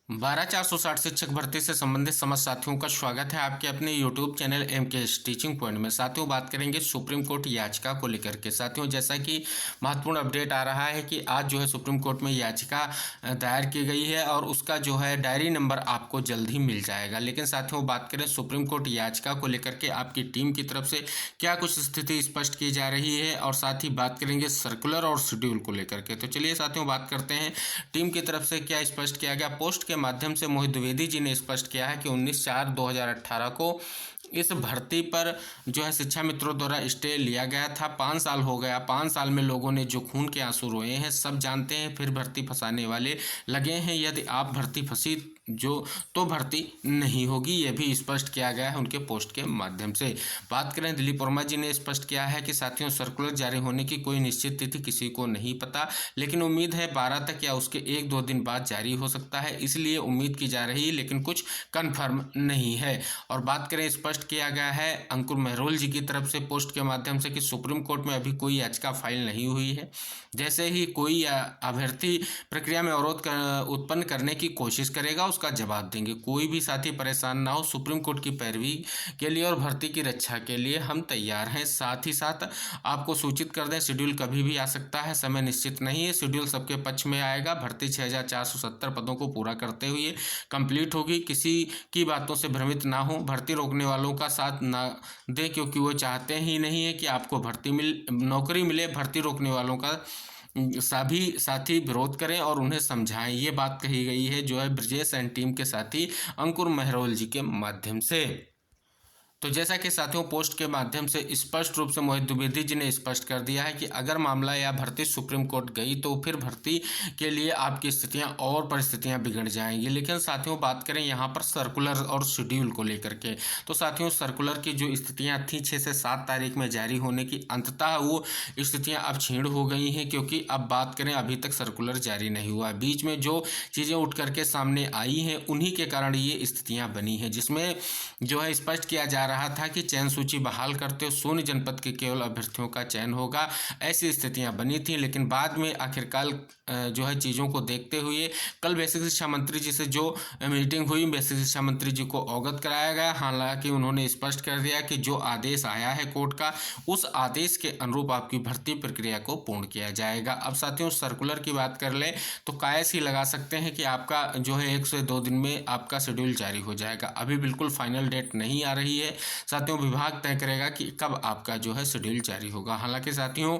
12,460 शिक्षक भर्ती से संबंधित समस्त साथियों का स्वागत है आपके अपने YouTube channel MKS teaching point में। साथियों, बात करेंगे सुप्रीम कोर्ट याचिका को लेकर के। साथियों, जैसा कि महत्वपूर्ण अपडेट आ रहा है कि आज जो है सुप्रीम कोर्ट में याचिका दायर की गई है और उसका जो है डायरी नंबर आपको जल्द ही मिल जाएगा। लेकिन साथियों, बात करें सुप्रीम कोर्ट याचिका को लेकर के आपकी टीम की तरफ से क्या कुछ स्थिति स्पष्ट की जा रही है, और साथ ही बात करेंगे सर्कुलर और शेड्यूल को लेकर के। तो चलिए साथियों, बात करते हैं टीम की तरफ से क्या स्पष्ट किया गया। पोस्ट के माध्यम से मोहित द्विवेदी जी ने स्पष्ट किया है कि 19/4/2018 को इस भर्ती पर जो है शिक्षा मित्रों द्वारा स्टे लिया गया था। 5 साल हो गया। 5 साल में लोगों ने जो खून के आंसू रोए हैं सब जानते हैं। फिर भर्ती फंसाने वाले लगे हैं। यदि आप भर्ती फंसी तो भर्ती नहीं होगी, यह भी स्पष्ट किया गया है उनके पोस्ट के माध्यम से। बात करें, दिलीप वर्मा जी ने स्पष्ट किया है कि साथियों, सर्कुलर जारी होने की कोई निश्चित तिथि किसी को नहीं पता, लेकिन उम्मीद है 12 तक या उसके 1-2 दिन बाद जारी हो सकता है। इसलिए उम्मीद की जा रही है, लेकिन कुछ कन्फर्म नहीं है। और बात करें, स्पष्ट किया गया है अंकुर मेहरोल जी की तरफ से पोस्ट के माध्यम से कि सुप्रीम कोर्ट में अभी कोई याचिका फाइल नहीं हुई है। जैसे ही कोई अभ्यर्थी प्रक्रिया में अवरोध उत्पन्न करने की कोशिश करेगा उसका जवाब देंगे। कोई भी साथी परेशान ना हो, सुप्रीम कोर्ट की पैरवी के लिए और भर्ती की रक्षा के लिए हम तैयार हैं। साथ ही साथ आपको सूचित कर दें, शेड्यूल कभी भी आ सकता है, समय निश्चित नहीं है। शेड्यूल सबके पक्ष में आएगा। भर्ती 6,470 पदों को पूरा करते हुए कंप्लीट होगी। किसी की बातों से भ्रमित ना हो, भर्ती रोकने वालों का साथ ना दें, क्योंकि वो चाहते ही नहीं है कि आपको नौकरी मिले। भर्ती रोकने वालों का सभी साथी विरोध करें और उन्हें समझाएं। ये बात कही गई है जो है ब्रजेश एंड टीम के साथी अंकुर मेहरोल जी के माध्यम से। तो जैसा कि साथियों, पोस्ट के माध्यम से स्पष्ट रूप से मोहित द्विवेदी जी ने स्पष्ट कर दिया है कि अगर मामला या भर्ती सुप्रीम कोर्ट गई तो फिर भर्ती के लिए आपकी स्थितियां और परिस्थितियां बिगड़ जाएंगी। लेकिन साथियों, बात करें यहाँ पर सर्कुलर और शेड्यूल को लेकर के, तो साथियों सर्कुलर की जो स्थितियां थी 6 से 7 तारीख में जारी होने की, अंततः वो स्थितियां अब छीण हो गई हैं, क्योंकि अब बात करें अभी तक सर्कुलर जारी नहीं हुआ। बीच में जो चीज़ें उठ करके सामने आई हैं उन्हीं के कारण ये स्थितियाँ बनी हैं, जिसमें जो है स्पष्ट किया जा रहा था कि चयन सूची बहाल करते हुए शून्य जनपद के केवल अभ्यर्थियों का चयन होगा। ऐसी स्थितियां बनी थी, लेकिन बाद में आखिरकार जो है चीज़ों को देखते हुए कल बेसिक शिक्षा मंत्री जी से जो मीटिंग हुई, बेसिक शिक्षा मंत्री जी को अवगत कराया गया। हालांकि उन्होंने स्पष्ट कर दिया कि जो आदेश आया है कोर्ट का, उस आदेश के अनुरूप आपकी भर्ती प्रक्रिया को पूर्ण किया जाएगा। अब साथियों, सर्कुलर की बात कर लें तो कायस ही लगा सकते हैं कि आपका जो है 1 से 2 दिन में आपका शेड्यूल जारी हो जाएगा। अभी बिल्कुल फाइनल डेट नहीं आ रही है साथियों, विभाग तय करेगा कि कब आपका जो है शेड्यूल जारी होगा। हालांकि साथियों,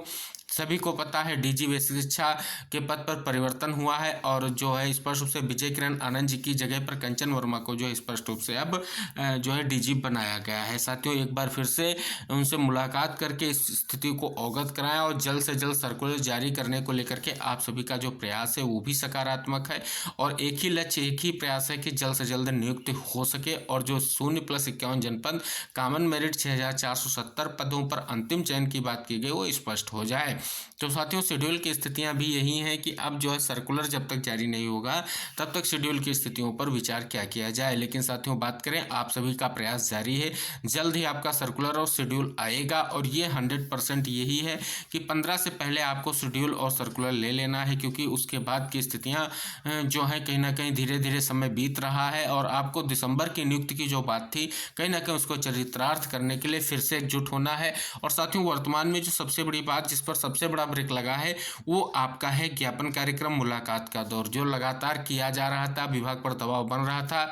सभी को पता है डीजी बेसिक शिक्षा के पद पर परिवर्तन हुआ है और जो है स्पष्ट रूप से विजय किरण आनंद जी की जगह पर कंचन वर्मा को जो है स्पष्ट रूप से अब जो है डीजी बनाया गया है। साथियों, एक बार फिर से उनसे मुलाकात करके इस स्थिति को अवगत कराएं और जल्द से जल्द सर्कुलर जारी करने को लेकर के आप सभी का जो प्रयास है वो भी सकारात्मक है, और एक ही लक्ष्य, एक ही प्रयास है कि जल्द से जल्द नियुक्ति हो सके और जो 0+51 जनपद कॉमन मेरिट 6,470 पदों पर अंतिम चयन की बात की गई वो स्पष्ट हो जाए। तो साथियों, शेड्यूल की स्थितियां भी यही हैं कि अब जो है सर्कुलर जब तक जारी नहीं होगा तब तक शेड्यूल की स्थितियों पर विचार क्या किया जाए। लेकिन साथियों, बात करें, आप सभी का प्रयास जारी है। जल्द ही आपका सर्कुलर और शेड्यूल आएगा, और ये 100% यही है कि 15 से पहले आपको शेड्यूल और सर्कुलर ले लेना है, क्योंकि उसके बाद की स्थितियाँ जो हैं कहीं ना कहीं धीरे धीरे समय बीत रहा है और आपको दिसंबर की नियुक्ति की जो बात थी कहीं ना कहीं उसको चरितार्थ करने के लिए फिर से एकजुट होना है। और साथियों, वर्तमान में जो सबसे बड़ी बात जिस पर सबसे बड़ा ब्रेक लगा है वो आपका है ज्ञापन कार्यक्रम मुलाकात का दौर, जो लगातार किया जा रहा था, विभाग पर दबाव बन रहा था।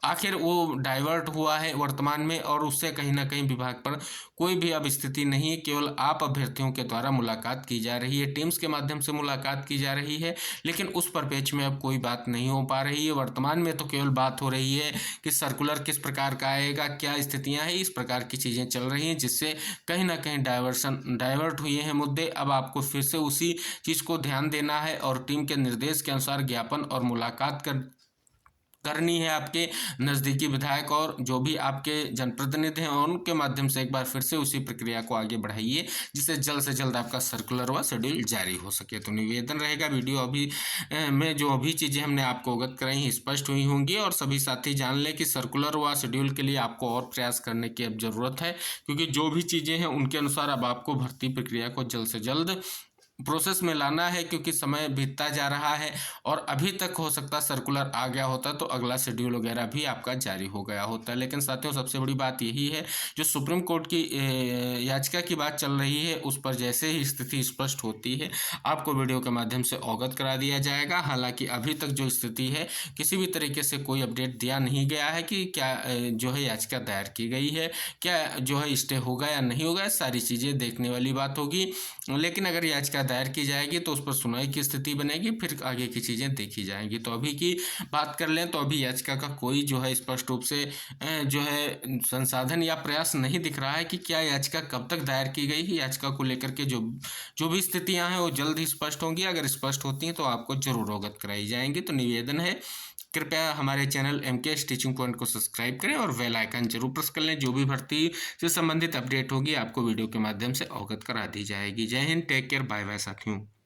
आखिर वो डाइवर्ट हुआ है वर्तमान में, और उससे कहीं ना कहीं विभाग पर कोई भी अब स्थिति नहीं है। केवल आप अभ्यर्थियों के द्वारा मुलाकात की जा रही है, टीम्स के माध्यम से मुलाकात की जा रही है, लेकिन उस परिप्रेक्ष्य में अब कोई बात नहीं हो पा रही है। वर्तमान में तो केवल बात हो रही है कि सर्कुलर किस प्रकार का आएगा, क्या स्थितियाँ हैं, इस प्रकार की चीज़ें चल रही हैं, जिससे कहीं ना कहीं डाइवर्ट हुए हैं मुद्दे। अब आपको फिर से उसी चीज़ को ध्यान देना है और टीम के निर्देश के अनुसार ज्ञापन और मुलाकात करनी है आपके नज़दीकी विधायक और जो भी आपके जनप्रतिनिधि हैं उनके माध्यम से। एक बार फिर से उसी प्रक्रिया को आगे बढ़ाइए, जिससे जल्द से जल्द आपका सर्कुलर व शेड्यूल जारी हो सके। तो निवेदन रहेगा, वीडियो अभी में जो अभी चीज़ें हमने आपको अवगत कराई हैं स्पष्ट हुई होंगी, और सभी साथी जान लें कि सर्कुलर व शेड्यूल के लिए आपको और प्रयास करने की अब ज़रूरत है, क्योंकि जो भी चीज़ें हैं उनके अनुसार अब आपको भर्ती प्रक्रिया को जल्द से जल्द प्रोसेस में लाना है, क्योंकि समय बीतता जा रहा है और अभी तक हो सकता सर्कुलर आ गया होता तो अगला शेड्यूल वगैरह भी आपका जारी हो गया होता। लेकिन साथियों सबसे बड़ी बात यही है, जो सुप्रीम कोर्ट की याचिका की बात चल रही है उस पर जैसे ही स्थिति स्पष्ट होती है आपको वीडियो के माध्यम से अवगत करा दिया जाएगा। हालांकि अभी तक जो स्थिति है किसी भी तरीके से कोई अपडेट दिया नहीं गया है कि क्या जो है याचिका दायर की गई है, क्या जो है स्टे होगा या नहीं होगा, सारी चीज़ें देखने वाली बात होगी। लेकिन अगर याचिका दायर की जाएगी तो उस पर सुनवाई की स्थिति बनेगी, फिर आगे की चीज़ें देखी जाएंगी। तो अभी की बात कर लें तो अभी याचिका का कोई जो है स्पष्ट रूप से जो है संसाधन या प्रयास नहीं दिख रहा है कि क्या याचिका कब तक दायर की गई है। याचिका को लेकर के जो जो भी स्थितियां हैं वो जल्द ही स्पष्ट होंगी। अगर स्पष्ट होती हैं तो आपको जरूर अवगत कराई जाएंगी। तो निवेदन है, कृपया हमारे चैनल MKS टीचिंग पॉइंट को सब्सक्राइब करें और बेल आइकन जरूर प्रेस कर लें। जो भी भर्ती से संबंधित अपडेट होगी आपको वीडियो के माध्यम से अवगत करा दी जाएगी। Jai Hind, take care, bye bye साथियों।